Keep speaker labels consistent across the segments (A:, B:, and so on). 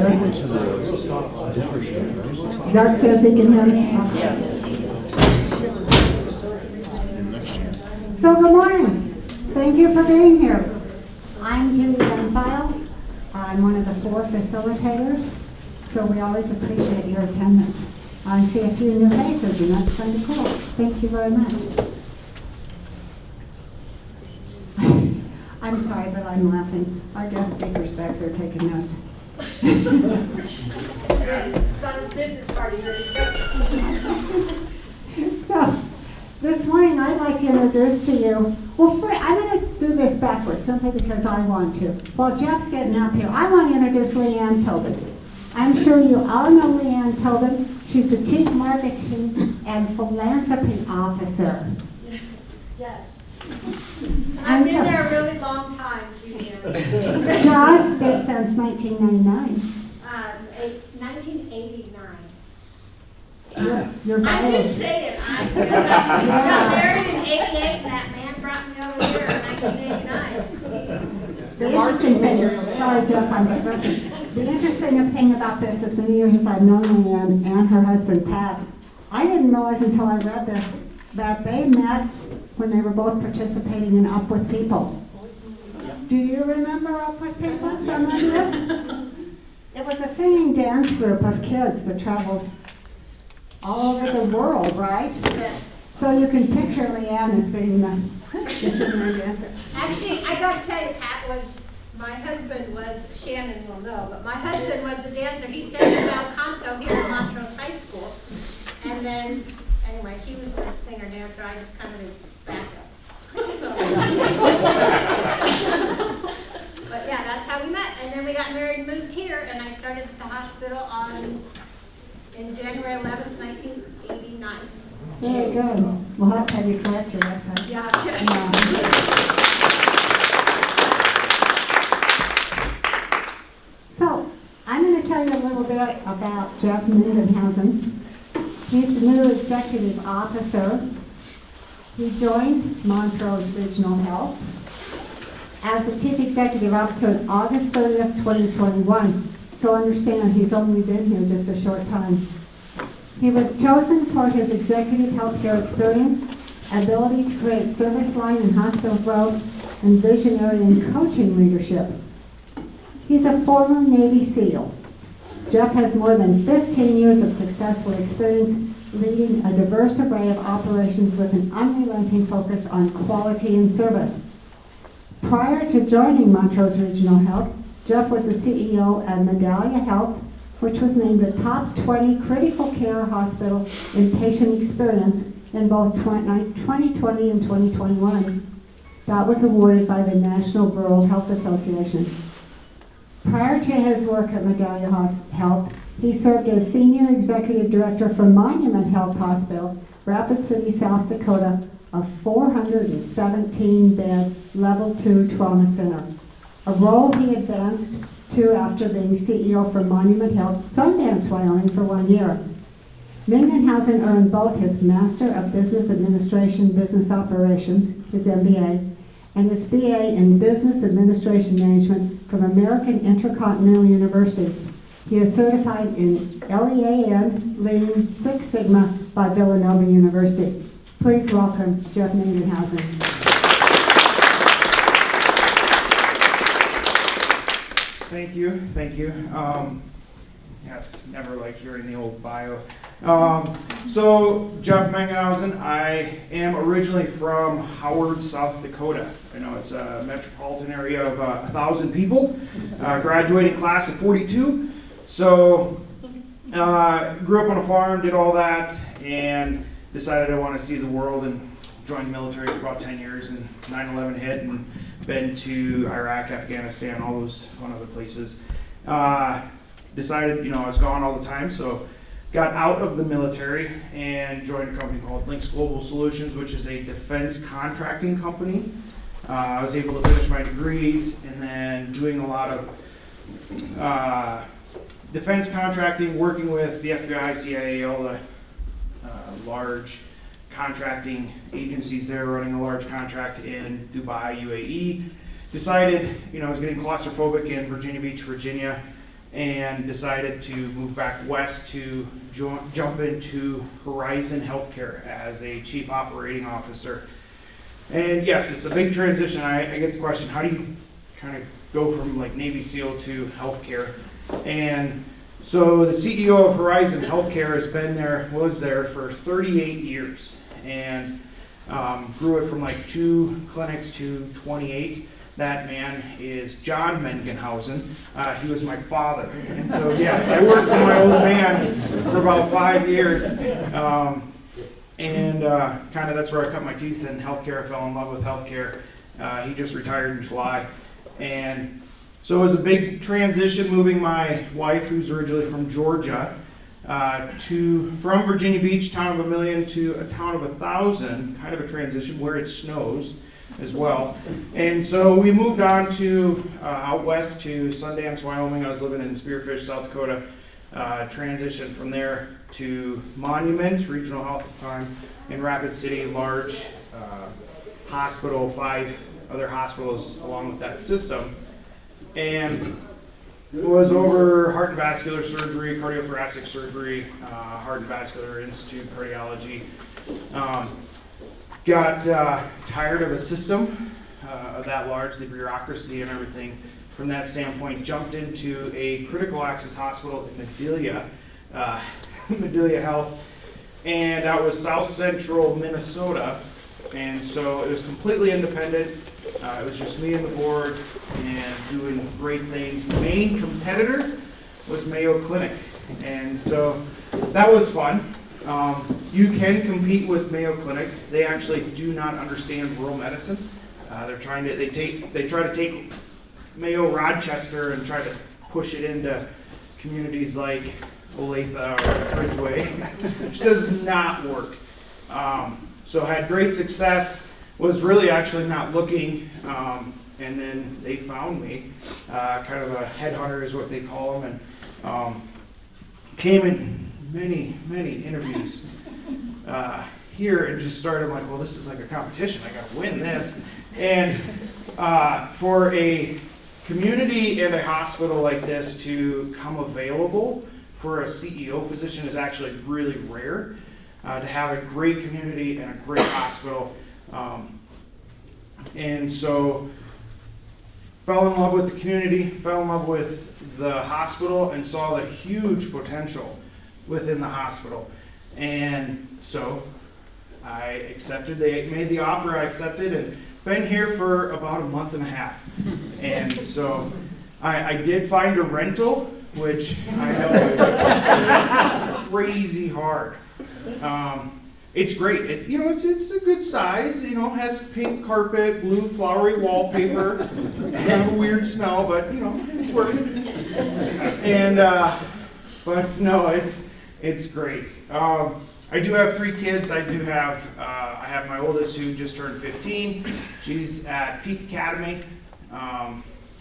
A: better? Doug says he can hear me. Yes. So good morning. Thank you for being here. I'm Judy Gonzalez. I'm one of the 4 facilitators, so we always appreciate your attendance. I see a few new faces, and that's kind of cool. Thank you very much. I'm sorry, but I'm laughing. Our guest speaker's back there taking notes.
B: It's on his business card.
A: So, this morning I'd like to introduce to you, well, I'm going to do this backwards, simply because I want to. While Jeff's getting up here, I want to introduce Leanne Tobin. I'm sure you all know Leanne Tobin. She's the Chief Marketing and Philanthropy Officer.
B: Yes. I've been there a really long time, Julianne.
A: Just been since 1999.
B: 1989.
A: You're
B: I'm
A: biased.
B: just saying, I got married in 88 and that man brought me over here in 1989.
A: The interesting thing, sorry Jeff, I'm digressing. The interesting thing about this, as many years as I've known Leanne and her husband Pat, I didn't realize until I read this that they met when they were both participating in Up With People. Do you remember Up With People, some of you? It was a singing dance group of kids that traveled all over the world, right?
B: Yes.
A: So you can picture Leanne as being the singer dancer.
B: Actually, I got to tell you, Pat my husband was, Shannon will know, but my husband was a dancer. He sang in bel canto here at Montrose High School. And then, anyway, he was a singer-dancer. I just kind of his backup. But yeah, that's how we met. And then we got married and moved here, and I started at the hospital in January 11th, 1989.
A: Very good. We'll have to have you correct your website.
B: Yeah, okay.
A: So, I'm going to tell you a little bit about Jeff Mendenhausen. He's the new executive officer. He joined Montrose Regional Health as the chief executive officer on August 30th, 2021. So understand, he's only been here just a short time. He was chosen for his executive healthcare experience, ability to create service line and hospital growth, and visionary and coaching leadership. He's a former Navy SEAL. Jeff has more than 15 years of successful experience leading a diverse array of operations with an unrelenting focus on quality and service. Prior to joining Montrose Regional Health, Jeff was the CEO at Medallia Health, which was named a top 20 critical care hospital in patient experience in both 2020 and 2021. That was awarded by the National Rural Health Association. Prior to his work at Medallia Health, he served as Senior Executive Director for Monument Health Hospital, Rapid City, South Dakota, a 417-bed Level 2 trauma center, a role he advanced to after being CEO for Monument Health, Sundance, Wyoming for 1 year. Mengenhausen earned both his Master of Business Administration, Business Operations, his MBA, and his BA in Business Administration Management from American Intercontinental University. He is certified in LEAN, Lean Six Sigma by Villanova University. Please welcome Jeff Mendenhausen.
C: Thank you. Yes, never like hearing the old bio. So, Jeff Mengenhausen, I am originally from Howard, South Dakota. I know it's a metropolitan area of 1,000 people, graduating class of 42. So, grew up on a farm, did all that, and decided I want to see the world and joined the military for about 10 years, and 9/11 hit, and been to Iraq, Afghanistan, all those fun other places. Decided, I was gone all the time, so got out of the military and joined a company called Links Global Solutions, which is a defense contracting company. I was able to finish my degrees and then doing a lot of defense contracting, working with the FBI, CIA, all the large contracting agencies there, running a large contract in Dubai, UAE. Decided, I was getting claustrophobic in Virginia Beach, Virginia, and decided to move back west to jump into Horizon Healthcare as a chief operating officer. And yes, it's a big transition. I get the question, how do you kind of go from like Navy SEAL to healthcare? And so the CEO of Horizon Healthcare was there for 38 years and grew it from like 2 clinics to 28. That man is John Mengenhausen. He was my father. And so yes, I worked for my old man for about 5 years. And kind of that's where I cut my teeth in healthcare. I fell in love with healthcare. He just retired in July. And so it was a big transition moving my wife, who's originally from Georgia, from Virginia Beach, town of 1 million, to a town of 1,000, kind of a transition where it snows as well. And so we moved on to out west to Sundance, Wyoming. I was living in Spearfish, South Dakota. Transitioned from there to Monument Regional Health at the time in Rapid City, large hospital, 5 other hospitals along with that system. And it was over heart and vascular surgery, cardiothoracic surgery, Heart and Vascular Institute, cardiology. Got tired of a system of that large, the bureaucracy and everything. From that standpoint, jumped into a critical access hospital in Medelia, Medelia Health, and that was South Central Minnesota. And so it was completely independent. It was just me and the board and doing great things. Main competitor was Mayo Clinic, and so that was fun. You can compete with Mayo Clinic. They actually do not understand rural medicine. They try to take Mayo Rochester and try to push it into communities like Olathe or Ridgeway, which does not work. So had great success, was really actually not looking, and then they found me, kind of a headhunter is what they call them, and came in many interviews here and just started like, well, this is like a competition, I gotta win this. And for a community and a hospital like this to come available for a CEO position is actually really rare. To have a great community and a great hospital. And so fell in love with the community, fell in love with the hospital, and saw the huge potential within the hospital. And so I accepted, they made the offer, I accepted, and been here for about a month and a half. And so I did find a rental, which I know is crazy hard. It's great. It's a good size. Has pink carpet, blue flowery wallpaper, kind of a weird smell, but it's working. And but no, it's great. I do have 3 kids. I have my oldest who just turned 15. She's at Peak Academy.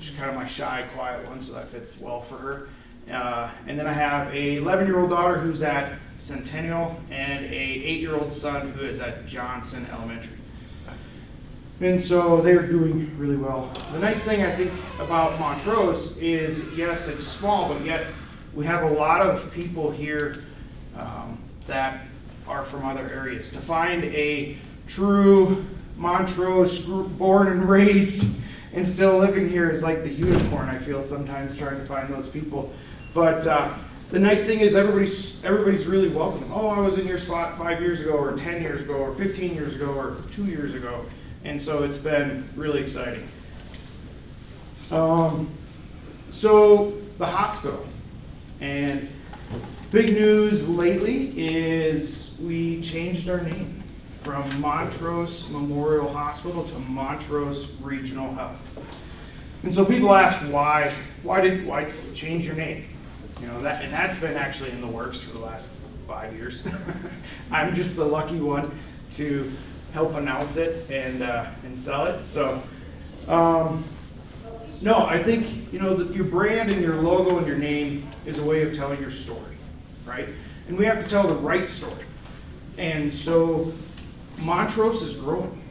C: She's kind of my shy, quiet one, so that fits well for her. And then I have a 11-year-old daughter who's at Centennial and a 8-year-old son who is at Johnson Elementary. And so they're doing really well. The nice thing I think about Montrose is, yes, it's small, but yet we have a lot of people here that are from other areas. To find a true Montrose born and raised and still living here is like the unicorn, I feel sometimes, trying to find those people. But the nice thing is everybody's really welcome. Oh, I was in your spot 5 years ago, or 10 years ago, or 15 years ago, or 2 years ago. And so it's been really exciting. So the hospital. And big news lately is we changed our name from Montrose Memorial Hospital to Montrose Regional Health. And so people ask why change your name? That's been actually in the works for the last 5 years. I'm just the lucky one to help announce it and sell it. So, no, I think your brand and your logo and your name is a way of telling your story, right? And we have to tell the right story. And so Montrose is growing.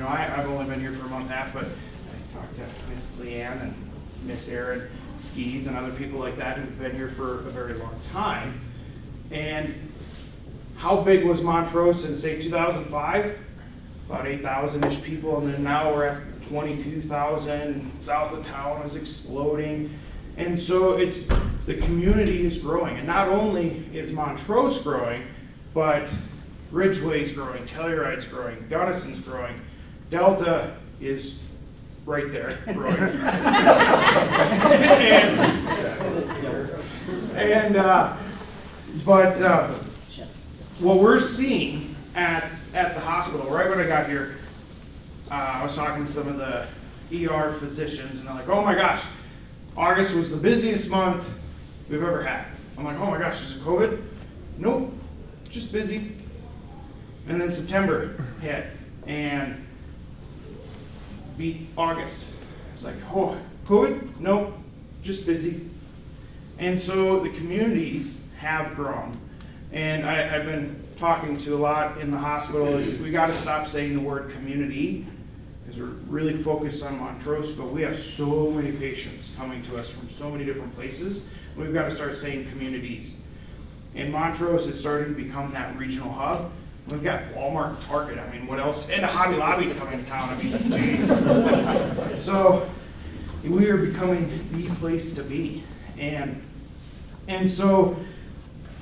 C: I've only been here for a month and a half, but I talked to Miss Leanne and Miss Erin. Skis and other people like that who've been here for a very long time. And how big was Montrose in, say, 2005? About 8,000-ish people, and then now we're at 22,000. South of town is exploding. And so the community is growing. And not only is Montrose growing, but Ridgeway's growing, Telluride's growing, Gunnison's growing, Delta is right there growing. But what we're seeing at the hospital, right when I got here, I was talking to some of the ER physicians, and they're like, oh my gosh, August was the busiest month we've ever had. I'm like, oh my gosh, is it COVID? Nope, just busy. And then September hit, and beat August. It's like, oh, COVID? Nope, just busy. And so the communities have grown. And I've been talking to a lot in the hospital is we got to stop saying the word community, because we're really focused on Montrose, but we have so many patients coming to us from so many different places. We've got to start saying communities. And Montrose is starting to become that regional hub. We've got Walmart and Target. I mean, what else? And the Hobby Lobby's coming to town. I mean, geez. So we are becoming the place to be. And so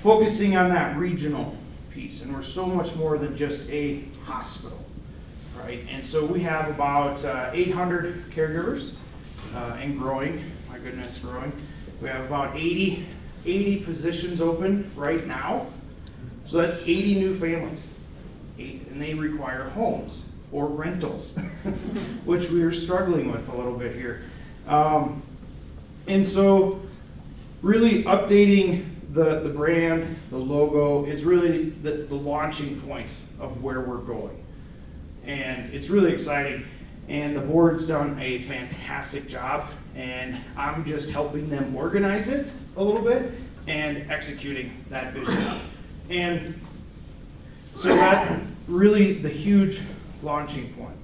C: focusing on that regional piece, and we're so much more than just a hospital, right? And so we have about 800 caregivers and growing, my goodness, growing. We have about 80 positions open right now. So that's 80 new families, and they require homes or rentals, which we are struggling with a little bit here. And so really updating the brand, the logo is really the launching point of where we're going. And it's really exciting. And the board's done a fantastic job, and I'm just helping them organize it a little bit and executing that vision. And so that's really the huge launching point.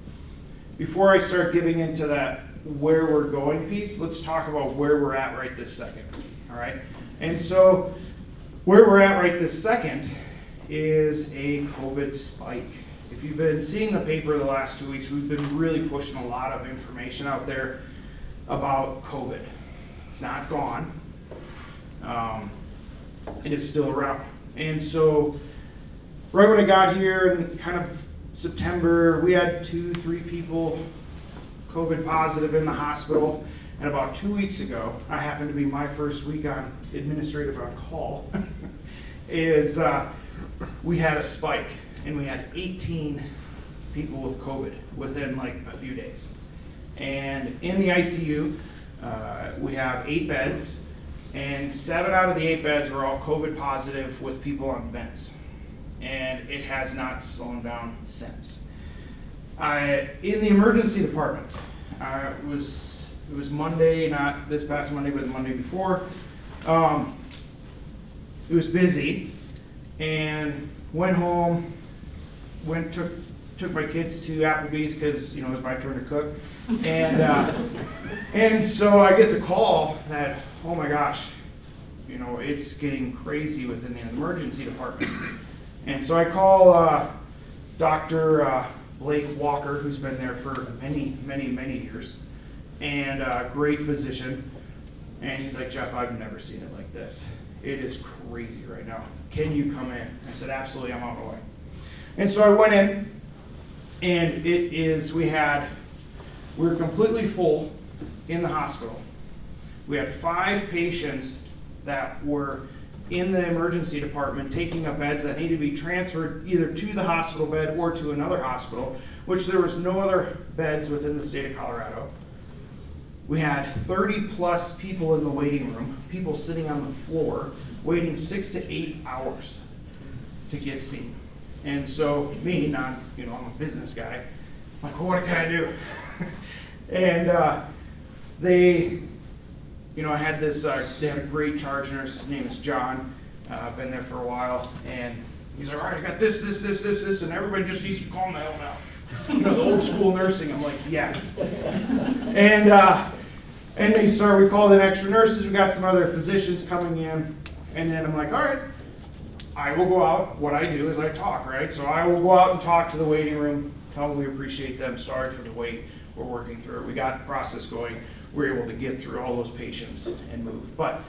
C: Before I start giving into that where we're going piece, let's talk about where we're at right this second, all right? And so where we're at right this second is a COVID spike. If you've been seeing the paper the last 2 weeks, we've been really pushing a lot of information out there about COVID. It's not gone. It is still around. And so right when I got here in kind of September, we had 2-3 people COVID positive in the hospital. And about 2 weeks ago, I happened to be my first week on administrative on call, we had a spike, and we had 18 people with COVID within like a few days. And in the ICU, we have 8 beds, and 7 out of the 8 beds were all COVID positive with people on beds. And it has not slowed down since. In the emergency department, it was Monday, not this past Monday, but the Monday before. It was busy, and went home, took my kids to Applebee's because it was my turn to cook, and so I get the call that, oh my gosh, it's getting crazy within the emergency department. And so I call Dr. Blake Walker, who's been there for many, many, many years, and a great physician. And he's like, Jeff, I've never seen it like this. It is crazy right now. Can you come in? I said, absolutely, I'm on my way. And so I went in, and we're completely full in the hospital. We had 5 patients that were in the emergency department taking up beds that needed to be transferred either to the hospital bed or to another hospital, which there was no other beds within the state of Colorado. We had 30 plus people in the waiting room, people sitting on the floor, waiting 6 to 8 hours to get seen. And so me, I'm a business guy, I'm like, well, what can I do? And I had they had a great charge nurse, his name is John, been there for a while, and he's like, all right, I got this, and everybody just needs to calm the hell down. The old school nursing, I'm like, yes. And And we called in extra nurses, we got some other physicians coming in, and then I'm like, all right, I will go out. What I do is I talk, right? So I will go out and talk to the waiting room, tell them we appreciate them, sorry for the wait, we're working through it. We got the process going, we're able to get through all those patients and move. But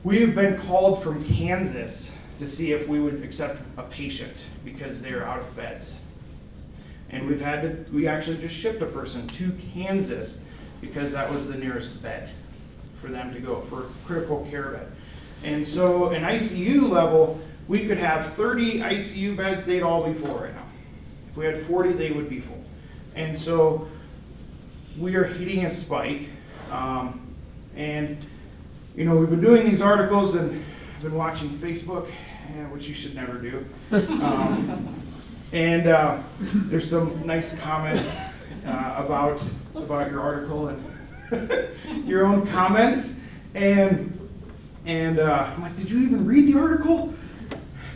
C: we have been called from Kansas to see if we would accept a patient because they're out of beds. And we actually just shipped a person to Kansas because that was the nearest bed for them to go, for critical care bed. And so an ICU level, we could have 30 ICU beds, they'd all be full right now. If we had 40, they would be full. And so we are hitting a spike. And you know, we've been doing these articles and I've been watching Facebook, which you should never do. And there's some nice comments about your article and your own comments. And I'm like, did you even read the article?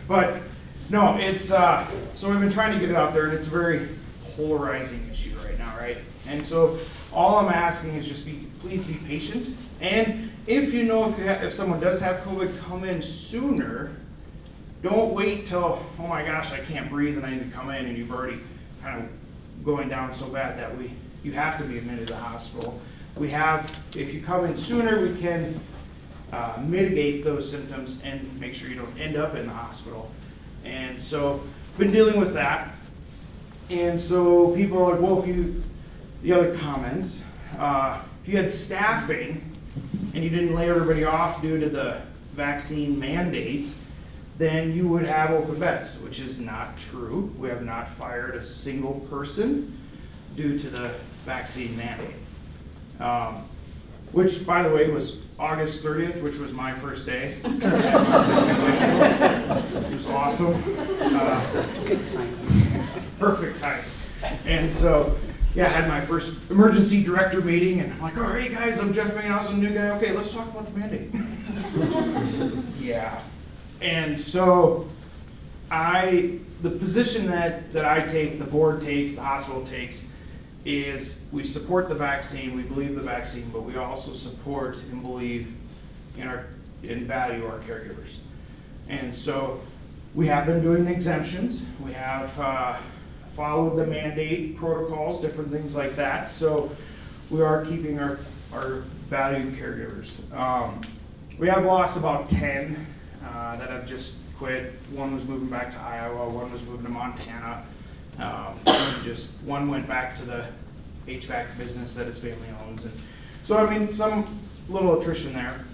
C: But no, it's, so we've been trying to get it out there, and it's a very polarizing issue right now, right? And so all I'm asking is just please be patient. And if you know if someone does have COVID, come in sooner. Don't wait till, oh my gosh, I can't breathe and I need to come in, and you've already kind of going down so bad that you have to be admitted to the hospital. If you come in sooner, we can mitigate those symptoms and make sure you don't end up in the hospital. And so, been dealing with that. And so people are like, well, the other comments, if you had staffing and you didn't lay everybody off due to the vaccine mandate, then you would have open beds, which is not true. We have not fired a single person due to the vaccine mandate. Which, by the way, was August 30th, which was my first day. Which was awesome.
D: Good time.
C: Perfect time. And so, yeah, I had my first emergency director meeting, and I'm like, all right, guys, I'm Jeff Mengenhausen, new guy. Okay, let's talk about the mandate. Yeah. And so, the position that I take, the board takes, the hospital takes, is we support the vaccine, we believe the vaccine, but we also support and believe and value our caregivers. And so we have been doing exemptions. We have followed the mandate protocols, different things like that. So we are keeping our valued caregivers. We have lost about 10 that have just quit. One was moving back to Iowa, one was moving to Montana. One went back to the HVAC business that his family owns. And so, I mean, some little attrition there.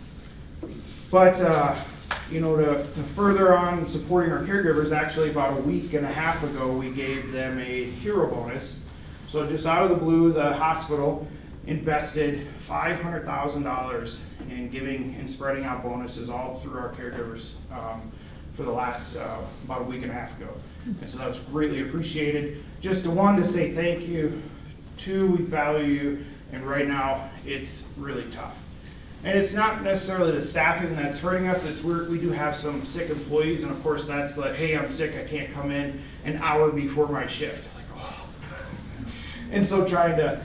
C: But, to further on supporting our caregivers, actually about a week and a half ago, we gave them a hero bonus. So just out of the blue, the hospital invested $500,000 in giving and spreading out bonuses all through our caregivers for the last about a week and a half ago. And so that was greatly appreciated. Just wanted to say thank you. Two, we value you, and right now it's really tough. And it's not necessarily the staffing that's hurting us. We do have some sick employees, and of course that's like, hey, I'm sick, I can't come in an hour before my shift. Like, oh. And so trying to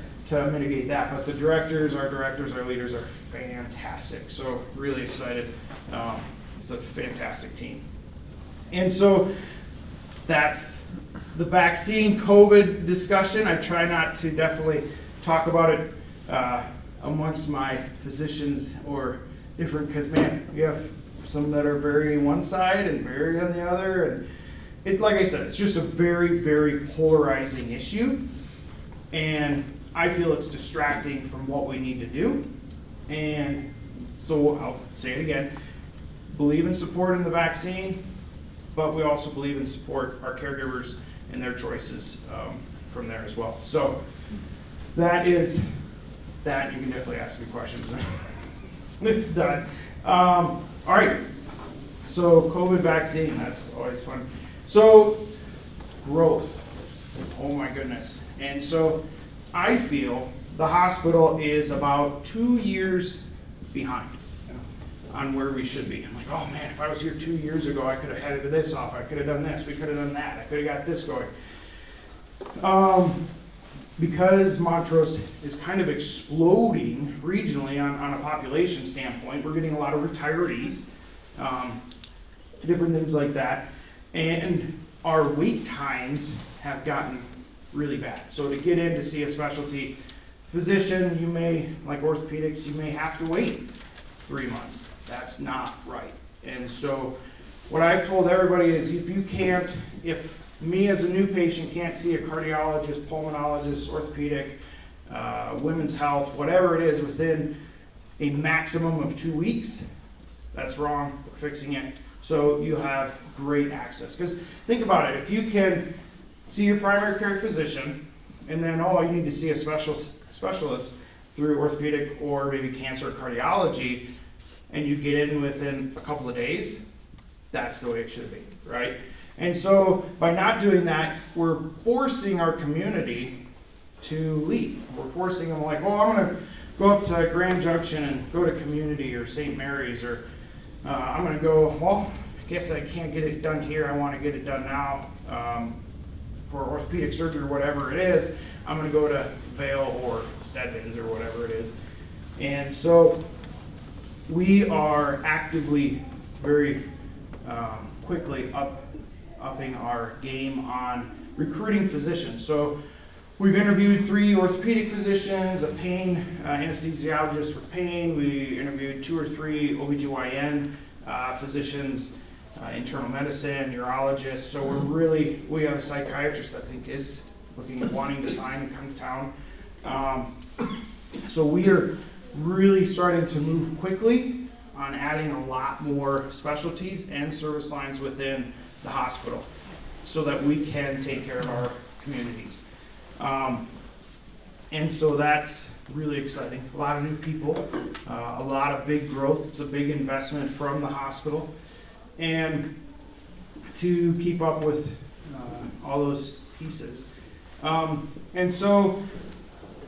C: mitigate that. But our leaders are fantastic. So really excited. It's a fantastic team. And so that's the vaccine COVID discussion. I try not to definitely talk about it amongst my physicians or different, because man, you have some that are very one side and very on the other, and it, like I said, it's just a very, very polarizing issue, and I feel it's distracting from what we need to do. And so I'll say it again, believe in supporting the vaccine, but we also believe in support our caregivers and their choices from there as well. So that is that. You can definitely ask me questions. It's done. All right. So COVID vaccine, that's always fun. So growth. Oh my goodness. And so I feel the hospital is about 2 years behind on where we should be. I'm like, oh man, if I was here 2 years ago, I could have headed this off. I could have done this. We could have done that. I could have got this going. because Montrose is kind of exploding regionally on a population standpoint, we're getting a lot of retirees, different things like that. And our wait times have gotten really bad. So to get in to see a specialty physician, you may, like orthopedics, you may have to wait 3 months. That's not right. And so what I've told everybody is if me as a new patient can't see a cardiologist, pulmonologist, orthopedic, women's health, whatever it is, within a maximum of 2 weeks, that's wrong. We're fixing it. So you have great access. Because think about it, if you can see your primary care physician, and then, you need to see a specialist through orthopedic or maybe cancer or cardiology, and you get in within a couple of days, that's the way it should be, right? And so by not doing that, we're forcing our community to leave. We're forcing them like, I'm going to go up to Grand Junction and go to Community or St. Mary's, or I'm going to go, I guess I can't get it done here. I want to get it done now for orthopedic surgery or whatever it is. I'm going to go to Vail or Stedman's or whatever it is. And so we are actively, very quickly upping our game on recruiting physicians. So we've interviewed 3 orthopedic physicians, a pain anesthesiologist for pain. We interviewed 2 or 3 OBGYN physicians, internal medicine, neurologists. So we have a psychiatrist I think is looking at wanting to sign and come to town. So we are really starting to move quickly on adding a lot more specialties and service lines within the hospital so that we can take care of our communities. And so that's really exciting. A lot of new people, a lot of big growth. It's a big investment from the hospital. And to keep up with all those pieces. And so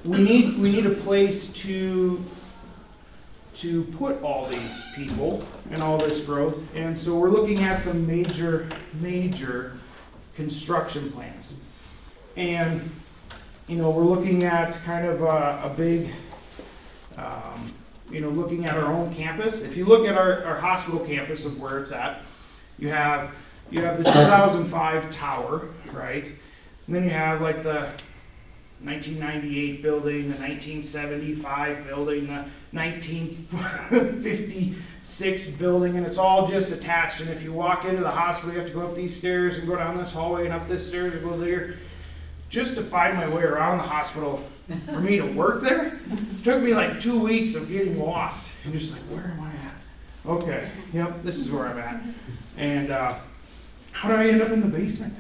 C: we need a place to put all these people and all this growth. And so we're looking at some major construction plans. And, we're looking at kind of a big, looking at our own campus. If you look at our hospital campus of where it's at, you have the 2005 tower, right? And then you have like the 1998 building, the 1975 building, the 1956 building, and it's all just attached. And if you walk into the hospital, you have to go up these stairs and go down this hallway and up this stairs and go there. Just to find my way around the hospital, for me to work there, took me like 2 weeks of getting lost. And just like, where am I at? Okay, yep, this is where I'm at. And how did I end up in the basement?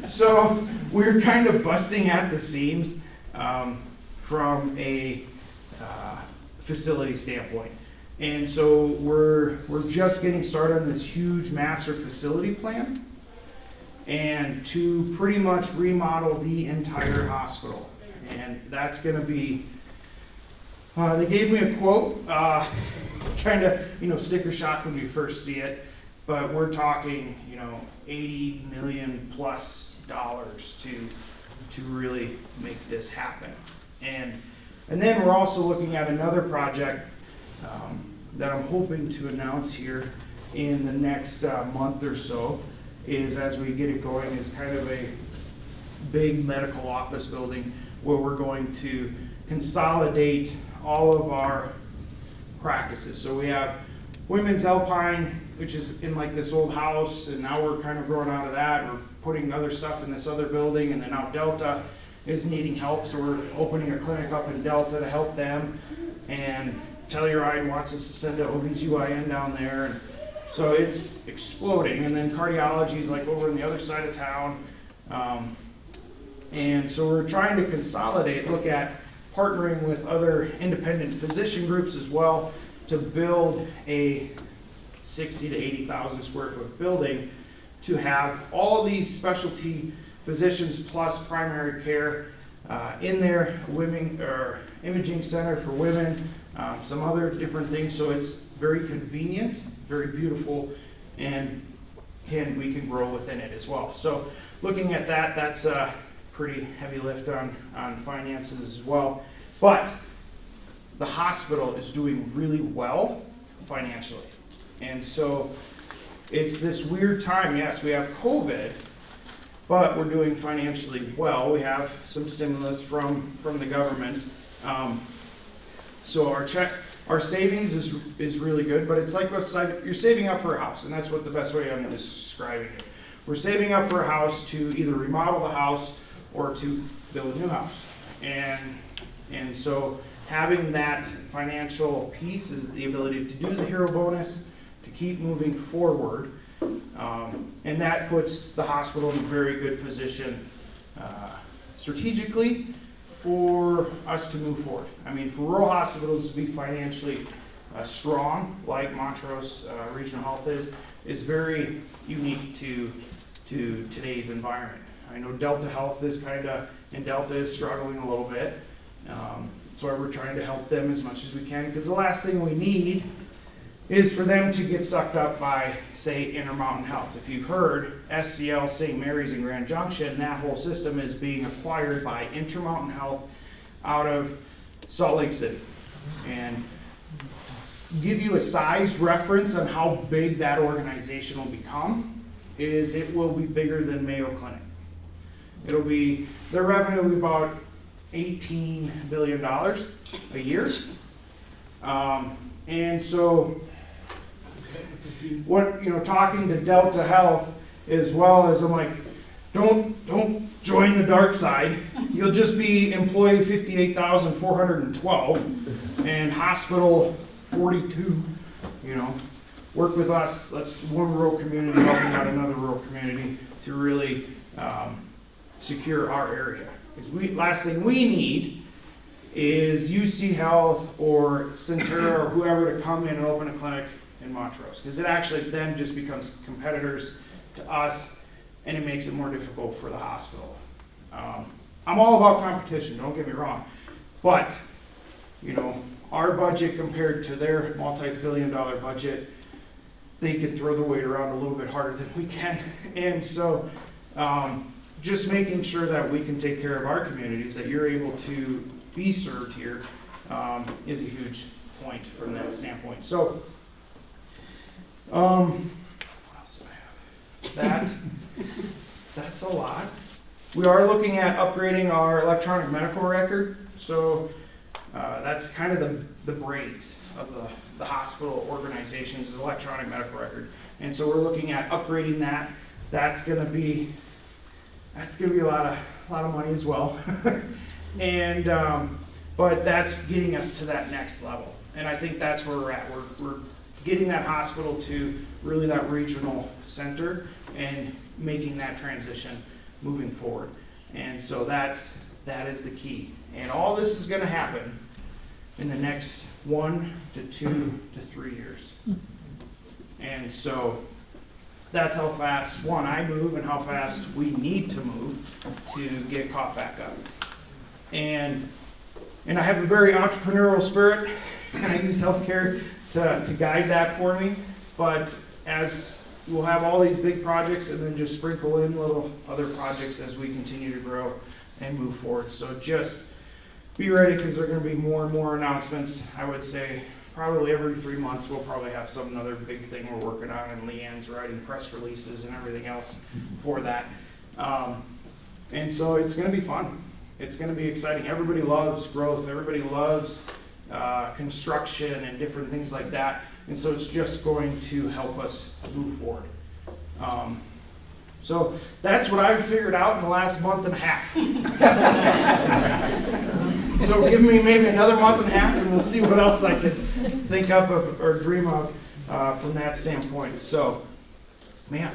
C: So we're kind of busting at the seams from a facility standpoint. And so we're just getting started on this huge master facility plan and to pretty much remodel the entire hospital. And that's going to be, they gave me a quote, kind of, sticker shock when you first see it, but we're talking, $80 million plus to really make this happen. And then we're also looking at another project that I'm hoping to announce here in the next month or so, is as we get it going, is kind of a big medical office building where we're going to consolidate all of our practices. So we have Women's Alpine, which is in like this old house, and now we're kind of growing out of that. We're putting other stuff in this other building, and then now Delta is needing help, so we're opening a clinic up in Delta to help them. And Telluride wants us to send an OBGYN down there. And so it's exploding. And then cardiology is like over on the other side of town. And so we're trying to consolidate, look at partnering with other independent physician groups as well to build a 60 to 80,000 square foot building to have all these specialty physicians plus primary care in there, women or imaging center for women, some other different things. So it's very convenient, very beautiful, and we can grow within it as well. So looking at that, that's pretty heavy lift on finances as well. But the hospital is doing really well financially. And so it's this weird time. Yes, we have COVID, but we're doing financially well. We have some stimulus from the government. So our savings is really good, but it's like you're saving up for a house, and that's what the best way I'm describing it. We're saving up for a house to either remodel the house or to build a new house. And so having that financial piece is the ability to do the hero bonus, to keep moving forward. And that puts the hospital in a very good position strategically for us to move forward. I mean, for rural hospitals to be financially strong, like Montrose Regional Health is very unique to today's environment. I know Delta Health is and Delta is struggling a little bit. That's why we're trying to help them as much as we can, because the last thing we need is for them to get sucked up by, say, Intermountain Health. If you've heard, SCL, St. Mary's, and Grand Junction, that whole system is being acquired by Intermountain Health out of Salt Lake City. And give you a size reference on how big that organization will become, is it will be bigger than Mayo Clinic. Their revenue will be about $18 billion a year. And so, talking to Delta Health as well as, I'm like, don't join the dark side. You'll just be employee 58,412 and hospital 42, work with us. That's one rural community helping out another rural community to really secure our area. Because last thing we need is UC Health or Centura or whoever to come in and open a clinic in Montrose. Because it actually then just becomes competitors to us, and it makes it more difficult for the hospital. I'm all about competition, don't get me wrong. But, our budget compared to their multi-billion-dollar budget, they can throw the weight around a little bit harder than we can. And so just making sure that we can take care of our communities, that you're able to be served here, is a huge point from that standpoint. So, what else do I have? That's a lot. We are looking at upgrading our electronic medical record. So that's kind of the brains of the hospital organization's electronic medical record. And so we're looking at upgrading that. That's gonna be a lot of money as well. And but that's getting us to that next level. And I think that's where we're at. We're getting that hospital to really that regional center and making that transition moving forward. And so that is the key. And all this is gonna happen in the next 1 to 2 to 3 years. And so that's how fast, I move, and how fast we need to move to get caught back up. And I have a very entrepreneurial spirit, and I use healthcare to guide that for me. But as we'll have all these big projects and then just sprinkle in little other projects as we continue to grow and move forward. So just be ready, because there are going to be more and more announcements. I would say probably every 3 months we'll probably have some other big thing we're working on, and Leanne's writing press releases and everything else for that. And so it's going to be fun. It's going to be exciting. Everybody loves growth. Everybody loves construction and different things like that. And so it's just going to help us move forward. So that's what I've figured out in the last month and a half. So give me maybe another month and a half, and we'll see what else I can think up of or dream of from that standpoint. So, man,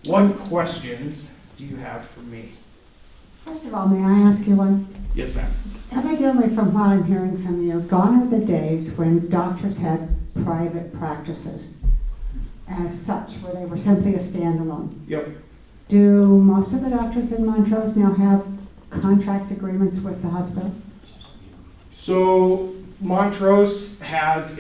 C: what questions do you have for me?
A: First of all, may I ask you one?
C: Yes, ma'am.
A: Evidently, from what I'm hearing from you, gone are the days when doctors had private practices as such, where they were simply a standalone.
C: Yep.
A: Do most of the doctors in Montrose now have contract agreements with the hospital?
C: So Montrose has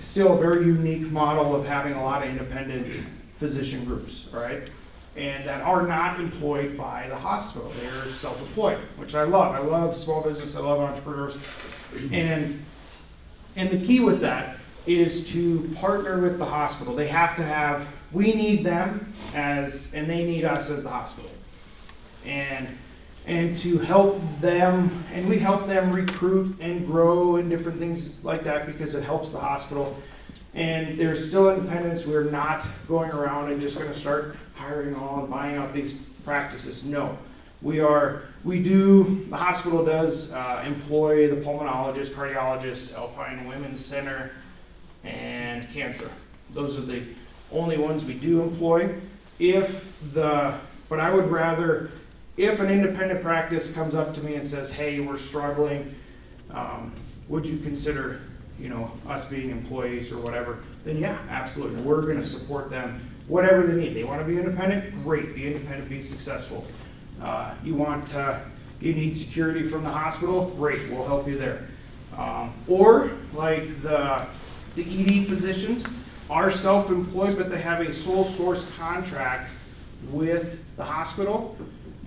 C: still a very unique model of having a lot of independent physician groups, all right? and that are not employed by the hospital. They're self-employed, which I love. I love small business. I love entrepreneurs. And the key with that is to partner with the hospital. They have to have, we need them as, and they need us as the hospital. And to help them, and we help them recruit and grow and different things like that because it helps the hospital. And there's still independence. We're not going around and just going to start hiring all and buying out these practices. No, the hospital does employ the pulmonologist, cardiologist, Alpine Women's Center, and cancer. Those are the only ones we do employ. But I would rather, if an independent practice comes up to me and says, hey, we're struggling, would you consider, us being employees or whatever, then yeah, absolutely. We're going to support them, whatever they need. They want to be independent, great, be independent, be successful. You need security from the hospital, great, we'll help you there. Or like the ED physicians are self-employed, but they have a sole source contract with the hospital,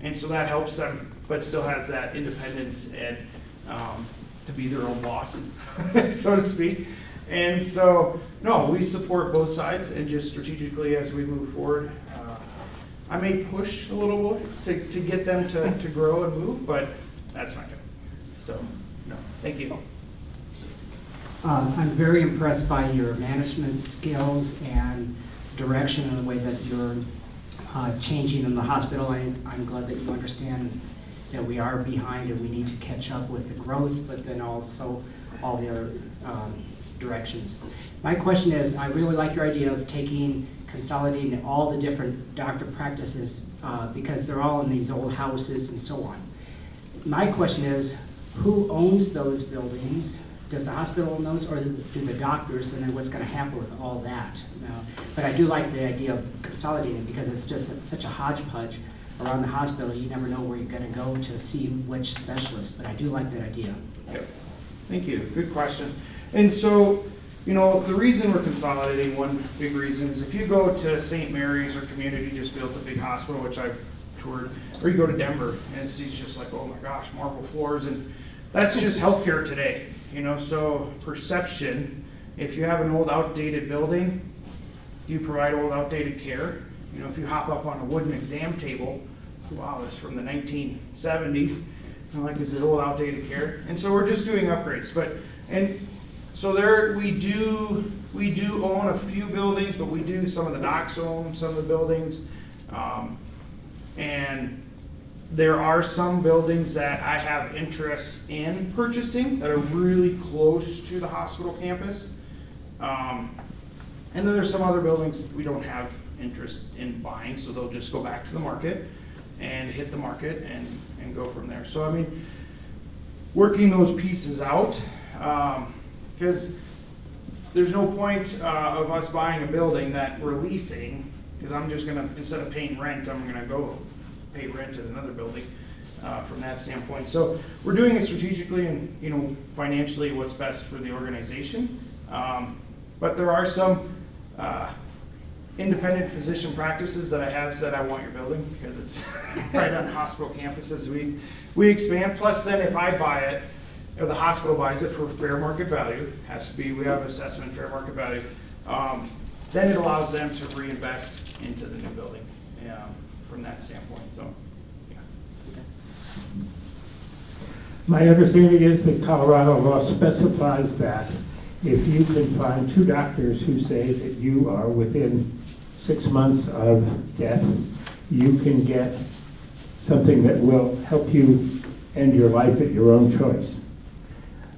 C: and so that helps them, but still has that independence and to be their own boss, so to speak. And so, no, we support both sides, and just strategically as we move forward, I may push a little bit to get them to grow and move, but that's my job. So, no, thank you.
D: I'm very impressed by your management skills and direction and the way that you're changing in the hospital. I'm glad that you understand that we are behind and we need to catch up with the growth, but then also all the other directions. My question is, I really like your idea of consolidating all the different doctor practices because they're all in these old houses and so on. My question is, who owns those buildings? Does the hospital own those, or do the doctors, and then what's going to happen with all that? But I do like the idea of consolidating because it's just such a hodgepodge around the hospital. You never know where you're going to go to see which specialist, but I do like that idea.
C: Yep. Thank you. Good question. And so, the reason we're consolidating, one big reason is if you go to St. Mary's or Community just built a big hospital, which I've toured, or you go to Denver and it's just like, oh my gosh, marble floors, and that's just healthcare today. So perception, if you have an old outdated building, do you provide old outdated care? If you hop up on a wooden exam table, wow, that's from the 1970s, is it old outdated care? And so we're just doing upgrades, so there we do own a few buildings, but some of the docs own some of the buildings, and there are some buildings that I have interest in purchasing that are really close to the hospital campus. And then there's some other buildings we don't have interest in buying, so they'll just go back to the market and hit the market and go from there. So, working those pieces out, because there's no point of us buying a building that we're leasing, because I'm just going to, instead of paying rent, I'm going to go pay rent at another building from that standpoint. So we're doing it strategically and financially what's best for the organization. But there are some independent physician practices that I have said I want your building because it's right on hospital campuses. We expand. Plus, then if I buy it, or the hospital buys it for fair market value, has to be, we have assessment fair market value, then it allows them to reinvest into the new building from that standpoint. So, yes.
E: My understanding is that Colorado law specifies that if you can find two doctors who say that you are within 6 months of death, you can get something that will help you end your life at your own choice.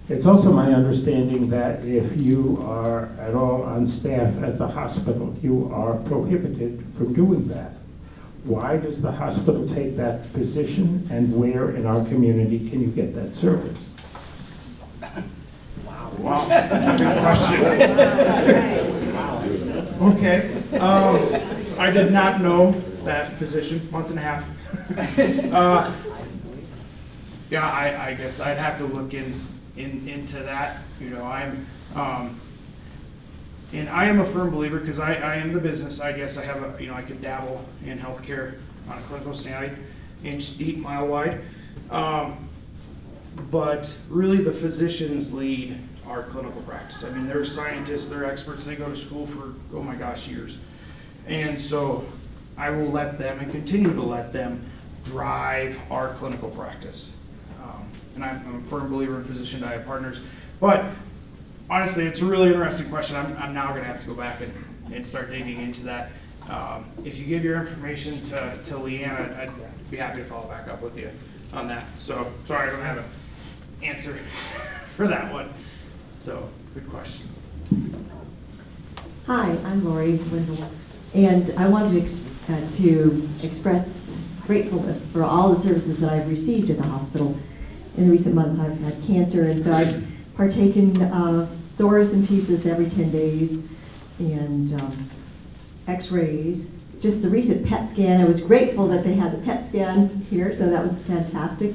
E: It's also my understanding that if you are at all on staff at the hospital, you are prohibited from doing that. Why does the hospital take that position, and where in our community can you get that service?
C: Wow, that's a good question. Okay, I did not know that position, month and a half. Yeah, I guess I'd have to look into that. I'm And I am a firm believer, because I am the business, I guess I have I could dabble in healthcare on a clinical stand, inch deep, mile wide. But really the physicians lead our clinical practice. I mean, they're scientists, they're experts, they go to school for, oh my gosh, years. And so I will let them and continue to let them drive our clinical practice. And I'm a firm believer in physician-diet partners. But honestly, it's a really interesting question. I'm now going to have to go back and start digging into that. If you give your information to Leanne, I'd be happy to follow back up with you on that. So sorry, I don't have an answer for that one. So good question.
F: Hi, I'm Lori Wendell, and I wanted to express gratefulness for all the services that I've received in the hospital. In recent months, I've had cancer, and so I've partaken thoracentesis every 10 days and x-rays. Just the recent PET scan, I was grateful that they had the PET scan here, so that was fantastic.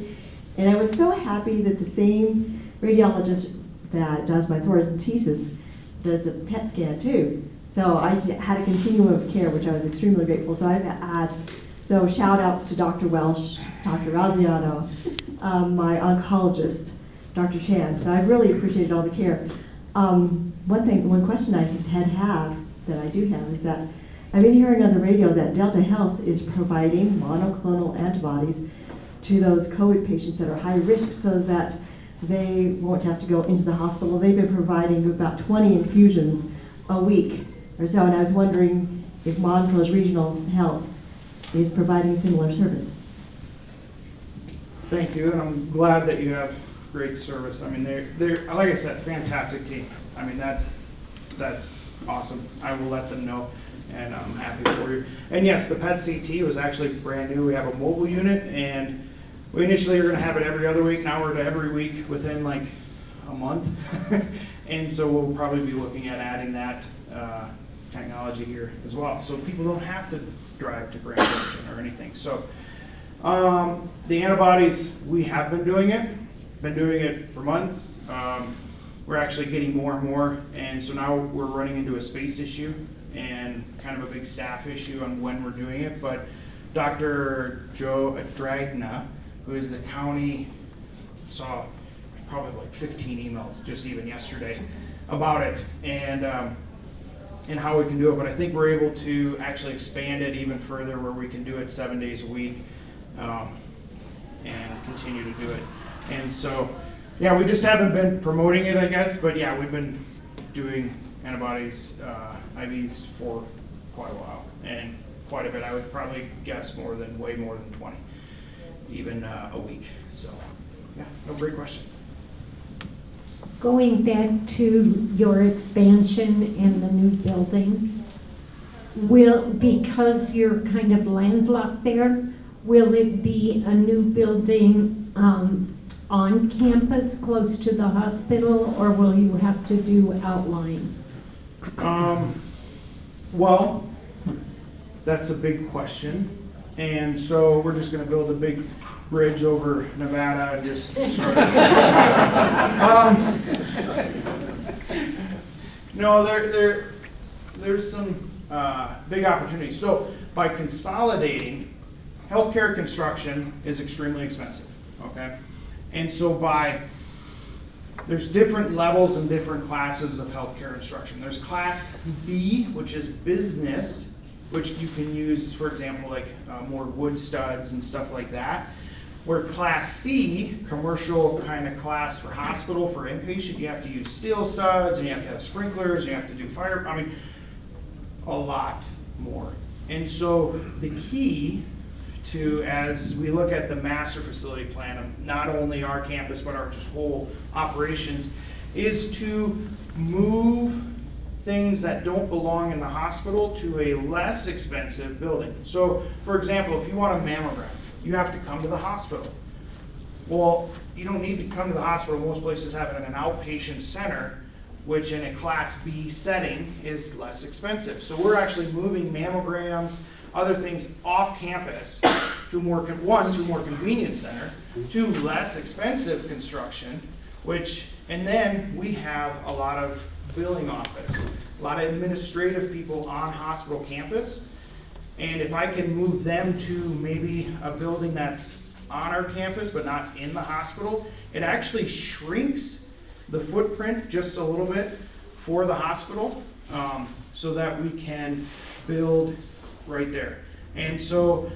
F: And I was so happy that the same radiologist that does my thoracentesis does the PET scan too. So I had a continuum of care, which I was extremely grateful. So I've had, shout outs to Dr. Welsh, Dr. Raziano, my oncologist, Dr. Chan. So I've really appreciated all the care. One question I that I do have is that I've been hearing on the radio that Delta Health is providing monoclonal antibodies to those COVID patients that are high risk so that they won't have to go into the hospital. They've been providing about 20 infusions a week or so, and I was wondering if Montrose Regional Health is providing similar service.
C: Thank you, and I'm glad that you have great service. I mean, they're like I said, fantastic team. I mean, that's awesome. I will let them know, and I'm happy for you. And yes, the PET CT was actually brand new. We have a mobile unit, and we initially were going to have it every other week. Now we're to every week within like a month. And so we'll probably be looking at adding that technology here as well. So people don't have to drive to Grand Junction or anything. So the antibodies, we have been doing it for months. We're actually getting more and more. And so now we're running into a space issue and kind of a big staff issue on when we're doing it. But Dr. Joe Dragna, who is the county, saw probably like 15 emails just even yesterday about it and how we can do it. But I think we're able to actually expand it even further where we can do it 7 days a week and continue to do it. And so, yeah, we just haven't been promoting it, I guess, but yeah, we've been doing antibodies, IVs for quite a while and quite a bit. I would probably guess way more than 20. Even a week. So, yeah, no, great question.
G: Going back to your expansion in the new building, because you're kind of landlocked there, will it be a new building on campus close to the hospital, or will you have to do outline?
C: Well, that's a big question. And so we're just going to build a big bridge over Nevada and just sort of no, there's some big opportunities. So by consolidating, healthcare construction is extremely expensive, okay? And so there's different levels and different classes of healthcare construction. There's class B, which is business, which you can use, for example, like more wood studs and stuff like that. Where class C, commercial kind of class for hospital, for inpatient, you have to use steel studs and you have to have sprinklers, you have to do fire, I mean, a lot more. And so the key to, as we look at the master facility plan of not only our campus, but our just whole operations, is to move things that don't belong in the hospital to a less expensive building. So, for example, if you want a mammogram, you have to come to the hospital. Well, you don't need to come to the hospital. Most places have it in an outpatient center, which in a Class B setting is less expensive. So we're actually moving mammograms, other things off campus to a more convenient center, to less expensive construction, and then we have a lot of billing office a lot of administrative people on hospital campus. And if I can move them to maybe a building that's on our campus but not in the hospital, it actually shrinks the footprint just a little bit for the hospital, so that we can build right there. And so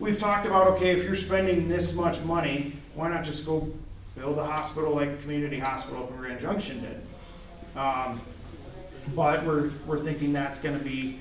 C: we've talked about, okay, if you're spending this much money, why not just go build a hospital like the community hospital up in Grand Junction did? But we're thinking that's gonna be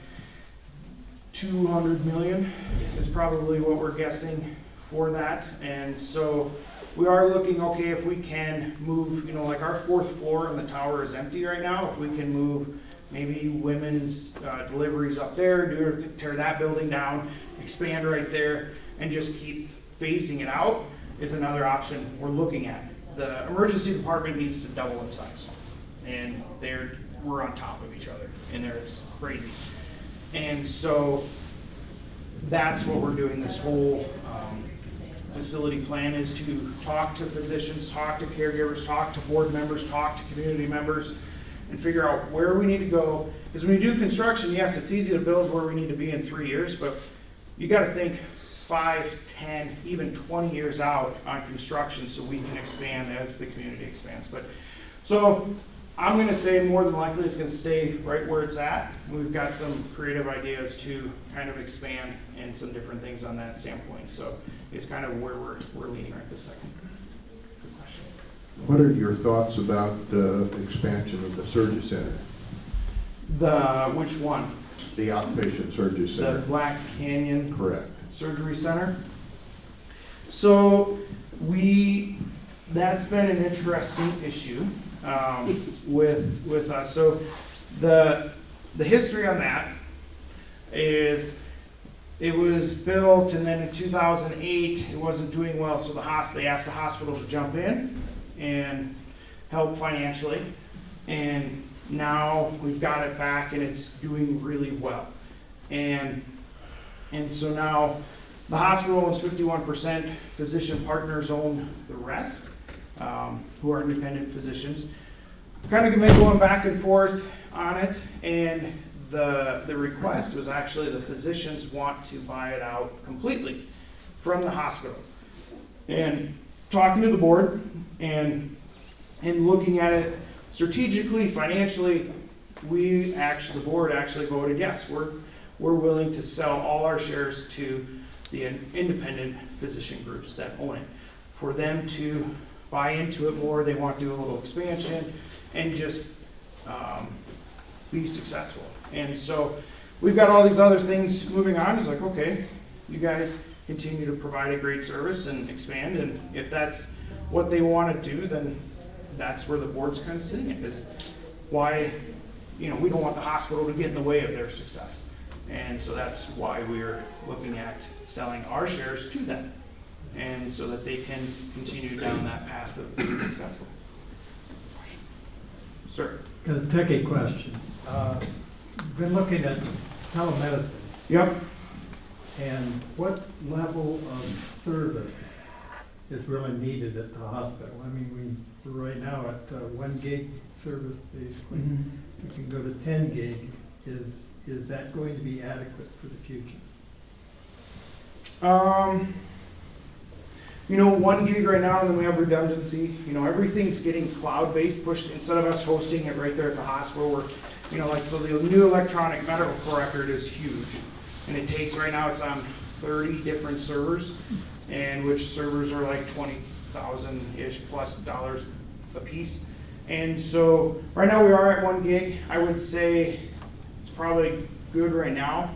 C: 200 million is probably what we're guessing for that. And so we are looking, okay, if we can move, like our 4th floor in the tower is empty right now. If we can move maybe women's deliveries up there, tear that building down, expand right there, and just keep phasing it out is another option we're looking at. The emergency department needs to double in size, and we're on top of each other in there. It's crazy. And so that's what we're doing. This whole facility plan is to talk to physicians, talk to caregivers, talk to board members, talk to community members, and figure out where we need to go. Because when you do construction, yes, it's easy to build where we need to be in 3 years, but you got to think 5, 10, even 20 years out on construction so we can expand as the community expands. So I'm going to say more than likely it's going to stay right where it's at. We've got some creative ideas to kind of expand and some different things on that standpoint. So it's kind of where we're leaning right this second. Good question.
H: What are your thoughts about the expansion of the surgery center?
C: Which one?
H: The outpatient surgery center.
C: The Black Canyon
H: Correct.
C: Surgery Center. So that's been an interesting issue with us. So the history on that is it was built, and then in 2008 it wasn't doing well, so they asked the hospital to jump in and help financially, and now we've got it back and it's doing really well. And so now the hospital owns 51%, physician partners own the rest, who are independent physicians. Kind of been going back and forth on it, and the request was actually the physicians want to buy it out completely from the hospital. And talking to the board and looking at it strategically, financially, the board actually voted yes, we're willing to sell all our shares to the independent physician groups that own it. For them to buy into it more, they want to do a little expansion and just be successful. And so we've got all these other things moving on. It's like, okay, you guys continue to provide a great service and expand, and if that's what they want to do, then that's where the board's kind of sitting at, is why, we don't want the hospital to get in the way of their success. And so that's why we're looking at selling our shares to them, and so that they can continue down that path of being successful. Sir?
I: Got a techie question. Been looking at telemedicine.
C: Yep.
I: And what level of service is really needed at the hospital? I mean, we're right now at 1 gig service, basically.
C: Mm-hmm.
I: We can go to 10 gig. Is that going to be adequate for the future?
C: 1 gig right now, and then we have redundancy. Everything's getting cloud-based, pushed instead of us hosting it right there at the hospital. So the new electronic medical record is huge, and it takes, right now it's on 30 different servers, and which servers are like $20,000-ish plus dollars a piece. And so right now we are at 1 gig. I would say it's probably good right now.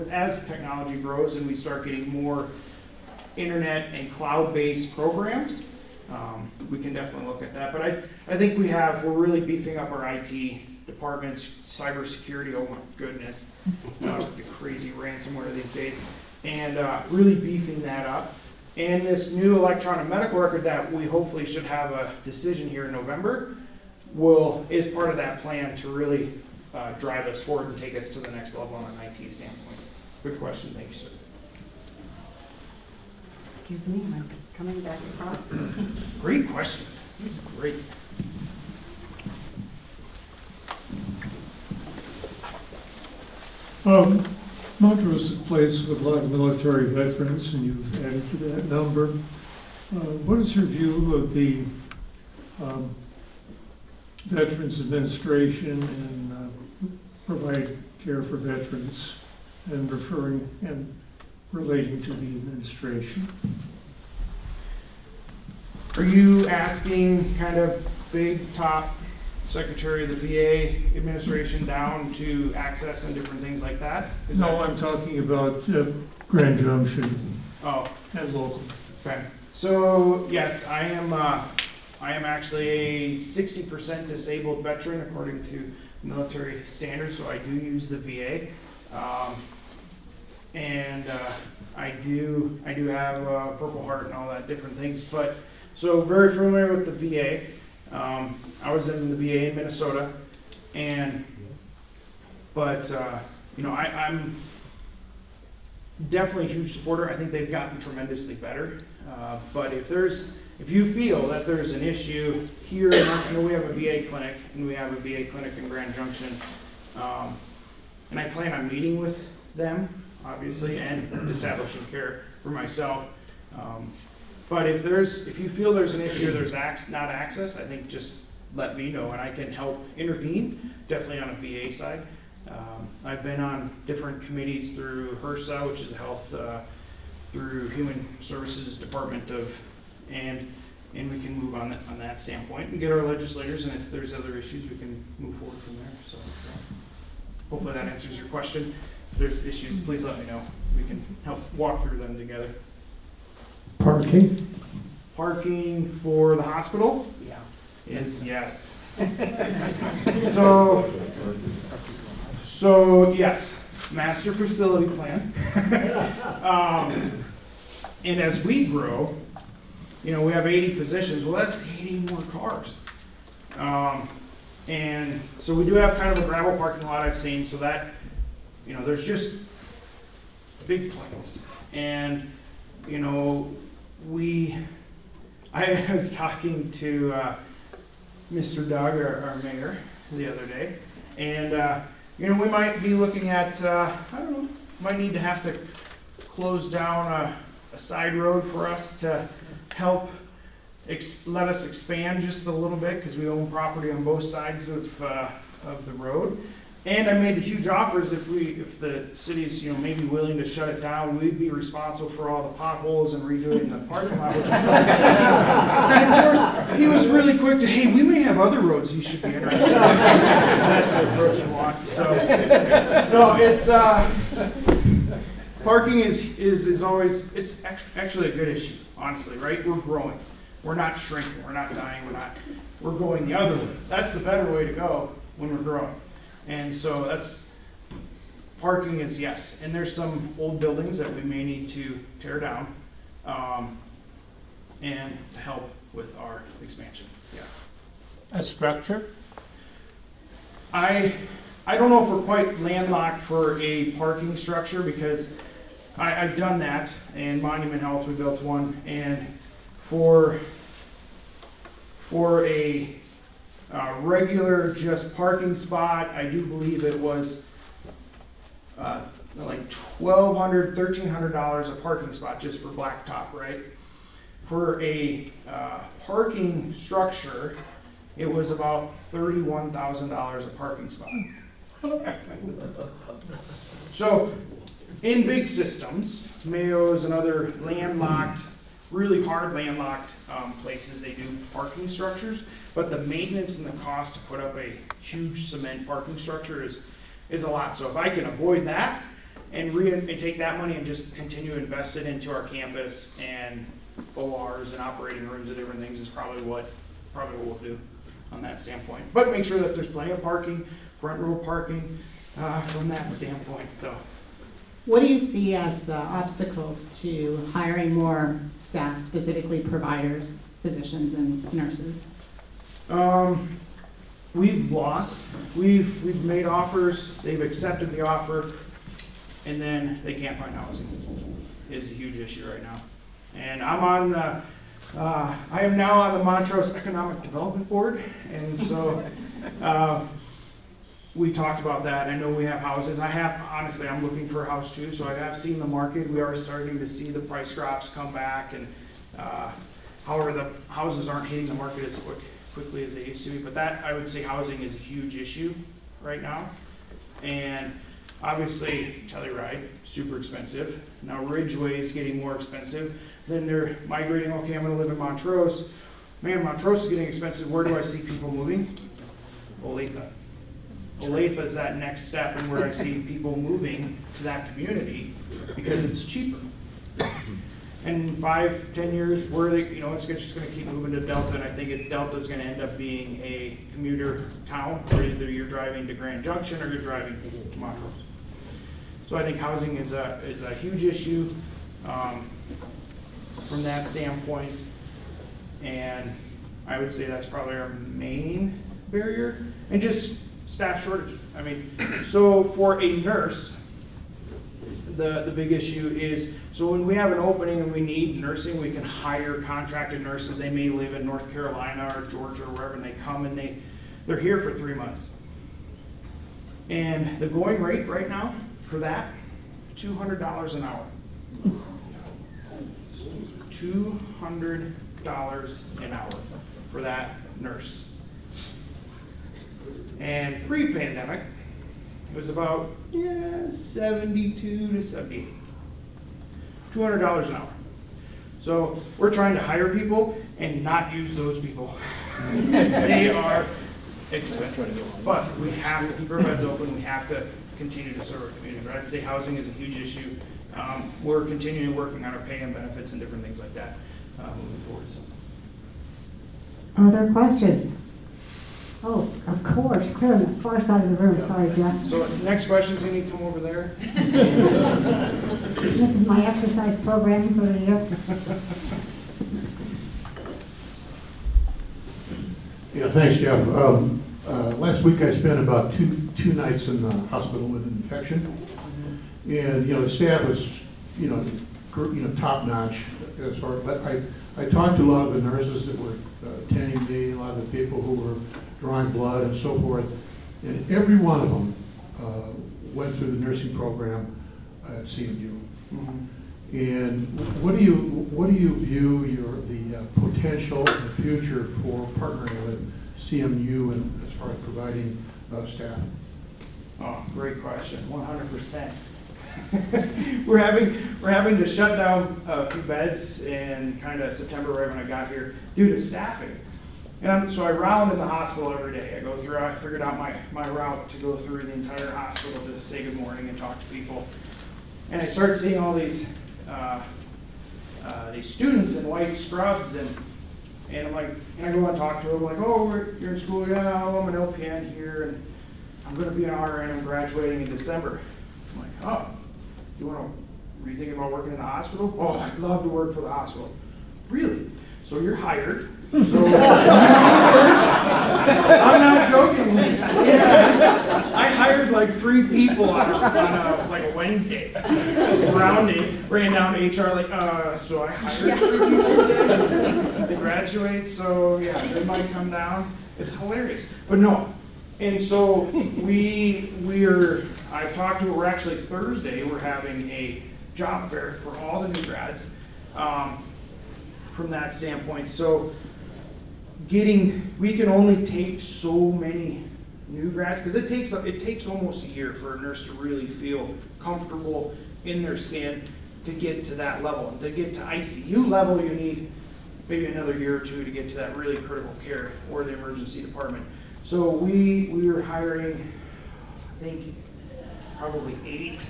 C: As technology grows and we start getting more internet and cloud-based programs, we can definitely look at that. But I think we're really beefing up our IT departments, cybersecurity, oh my goodness, the crazy ransomware these days, and really beefing that up. And this new electronic medical record that we hopefully should have a decision here in November is part of that plan to really drive us forward and take us to the next level on an IT standpoint. Good question, thank you, sir.
A: Excuse me, I'm coming back across.
C: Great questions. This is great.
J: Montrose is a place with a lot of military veterans, and you've added to that number. What is your view of the Veterans Administration and provide care for veterans and referring and relating to the administration?
C: Are you asking kind of big top secretary of the VA administration down to access and different things like that?
J: No, I'm talking about Grand Junction
C: Oh,
J: and local.
C: okay. So yes, I am actually a 60% disabled veteran according to military standards, so I do use the VA. I do have a Purple Heart and all that different things, but so very familiar with the VA. I was in the VA in Minnesota, but I'm definitely a huge supporter. I think they've gotten tremendously better. But if you feel that there's an issue here, we have a VA clinic, and we have a VA clinic in Grand Junction, and I plan on meeting with them, obviously, and establishing care for myself. But if you feel there's an issue or there's not access, I think just let me know and I can help intervene, definitely on a VA side. I've been on different committees through HRSA, which is health, through Human Services Department and we can move on that standpoint and get our legislators, and if there's other issues, we can move forward from there. So hopefully that answers your question. If there's issues, please let me know. We can help walk through them together.
E: Parking?
C: Parking for the hospital?
D: Yeah.
C: Is yes. So yes, master facility plan. And as we grow, we have 80 positions. Well, that's 80 more cars. And so we do have kind of a gravel parking lot I've seen, so that, there's just big plans. And, I was talking to Mr. Doug, our mayor, the other day, and, we might be looking at, might need to have to close down a side road for us to help let us expand just a little bit, because we own property on both sides of the road. And I made the huge offers if the city's maybe willing to shut it down, we'd be responsible for all the potholes and redoing the parking lot, which and of course he was really quick to, hey, we may have other roads you should be interested in. That's the approach you want. So no, it's parking is always, it's actually a good issue, honestly, right? We're growing. We're not shrinking. We're not dying. We're going the other way. That's the better way to go when we're growing. And so parking is yes. And there's some old buildings that we may need to tear down and to help with our expansion, yes.
E: A structure?
C: I don't know if we're quite landlocked for a parking structure, because I've done that, and Monument Health, we built one, and for a regular just parking spot, I do believe it was like $1,200, $1,300 a parking spot just for blacktop, right? For a parking structure, it was about $31,000 a parking spot. So in big systems, Mayo's and other landlocked, really hard landlocked places, they do parking structures, but the maintenance and the cost to put up a huge cement parking structure is a lot. So if I can avoid that and take that money and just continue to invest it into our campus and ORs and operating rooms and different things, is probably what we'll do on that standpoint. But make sure that there's plenty of parking, front row parking from that standpoint. So.
K: What do you see as the obstacles to hiring more staff, specifically providers, physicians, and nurses?
C: We've lost. We've made offers. They've accepted the offer, and then they can't find housing. Is a huge issue right now. And I am now on the Montrose Economic Development Board, and so we talked about that. I know we have houses. Honestly, I'm looking for a house too, so I have seen the market. We are starting to see the price drops come back, and however, the houses aren't hitting the market as quickly as they used to be. But that, I would say, housing is a huge issue right now. And obviously, Telluride, super expensive. Now Ridgeway is getting more expensive. Then they're migrating, okay, I'm gonna live in Montrose. Man, Montrose is getting expensive. Where do I see people moving? Olathe. Olathe is that next step, and where I see people moving to that community because it's cheaper. And 5-10 years, it's just going to keep moving to Delta, and I think Delta is going to end up being a commuter town, where either you're driving to Grand Junction or you're driving to Montrose. So I think housing is a huge issue from that standpoint, and I would say that's probably our main barrier, and just staff shortage. I mean, so for a nurse, the big issue is, so when we have an opening and we need nursing, we can hire contracted nurses. They may live in North Carolina or Georgia or wherever, and they come and they're here for 3 months. And the going rate right now for that, $200 an hour. $200 an hour for that nurse. And pre-pandemic, it was about 72 to 78. $200 an hour. So we're trying to hire people and not use those people. They are expensive. But we have to keep our beds open. We have to continue to serve our community. But I'd say housing is a huge issue. We're continuing working on our pay and benefits and different things like that moving forward.
A: Other questions? Oh, of course, clear on the far side of the room. Sorry, Jeff.
C: So next question's going to come over there.
A: This is my exercise program for the year.
H: Yeah, thanks, Jeff. Last week I spent about two nights in the hospital with an infection, and the staff was top notch as far. But I talked to a lot of the nurses that were attending me, a lot of the people who were drawing blood and so forth, and every one of them went through the nursing program at CMU. Mm-hmm. And what do you view the potential in the future for partnering with CMU and as far as providing staff?
C: Oh, great question. 100%. we're having to shut down a few beds in kind of September, right when I got here, due to staffing. And so I round in the hospital every day. I figured out my route to go through the entire hospital to say good morning and talk to people. And I started seeing all these students in white scrubs, and I'm like, and I go and talk to them, like, oh, you're in school? Yeah, I'm an LPN here, and I'm going to be an RN. I'm graduating in December. I'm like, oh, were you thinking about working in the hospital? Oh, I'd love to work for the hospital. Really? So you're hired. So I'm not joking. Yeah. I hired like 3 people on a Wednesday. Rounding, ran down to HR like, so I hired 3 people today. They graduate, so yeah, they might come down. It's hilarious, but no. And so I've talked to, we're actually Thursday, we're having a job fair for all the new grads from that standpoint. So we can only take so many new grads, because it takes almost a year for a nurse to really feel comfortable in their skin to get to that level. And to get to ICU level, you need maybe another year or 2 to get to that really critical care or the emergency department. So we were hiring, I think, probably 8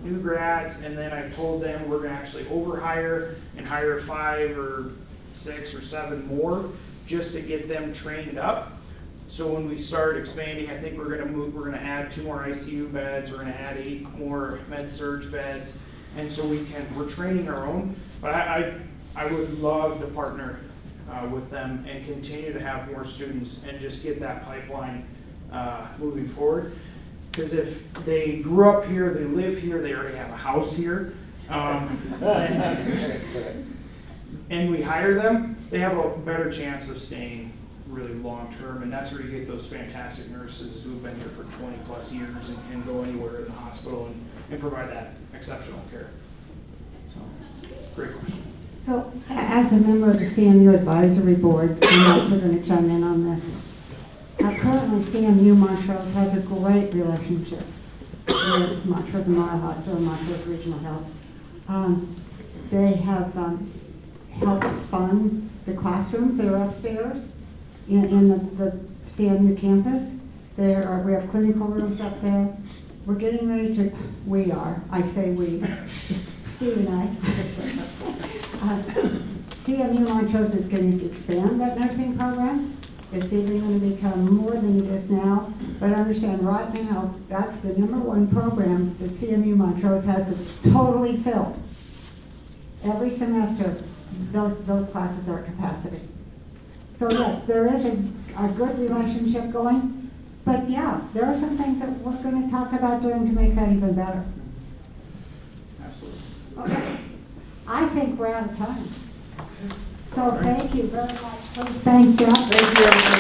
C: new grads, and then I've told them we're going to actually overhire and hire 5 or 6 or 7 more just to get them trained up. So when we start expanding, I think we're going to add 2 more ICU beds, we're going to add 8 more med-surg beds, and so we're training our own. But I would love to partner with them and continue to have more students and just get that pipeline moving forward. Because if they grew up here, they live here, they already have a house here, and we hire them, they have a better chance of staying really long-term, and that's where you get those fantastic nurses who've been here for 20-plus years and can go anywhere in the hospital and provide that exceptional care. So, great question.
A: So, as a member of the CMU Advisory Board, I'm also going to chime in on this. Currently, CMU Montrose has a great relationship with Montrose Memorial Hospital and Montrose Regional Health. They have helped fund the classrooms that are upstairs in the CMU campus. We have clinical rooms up there. We're getting ready to, I say we, Steve and I. CMU Montrose is going to expand that nursing program. It's even going to become more than it is now. But understand, right now, that's the #1 program that CMU Montrose has that's totally filled. Every semester, those classes are at capacity. So yes, there is a good relationship going. But yeah, there are some things that we're going to talk about doing to make that even better.
C: Absolutely.
A: Okay. I think we're out of time. So thank you very much. Please thank Jeff.
C: Thank you, everybody.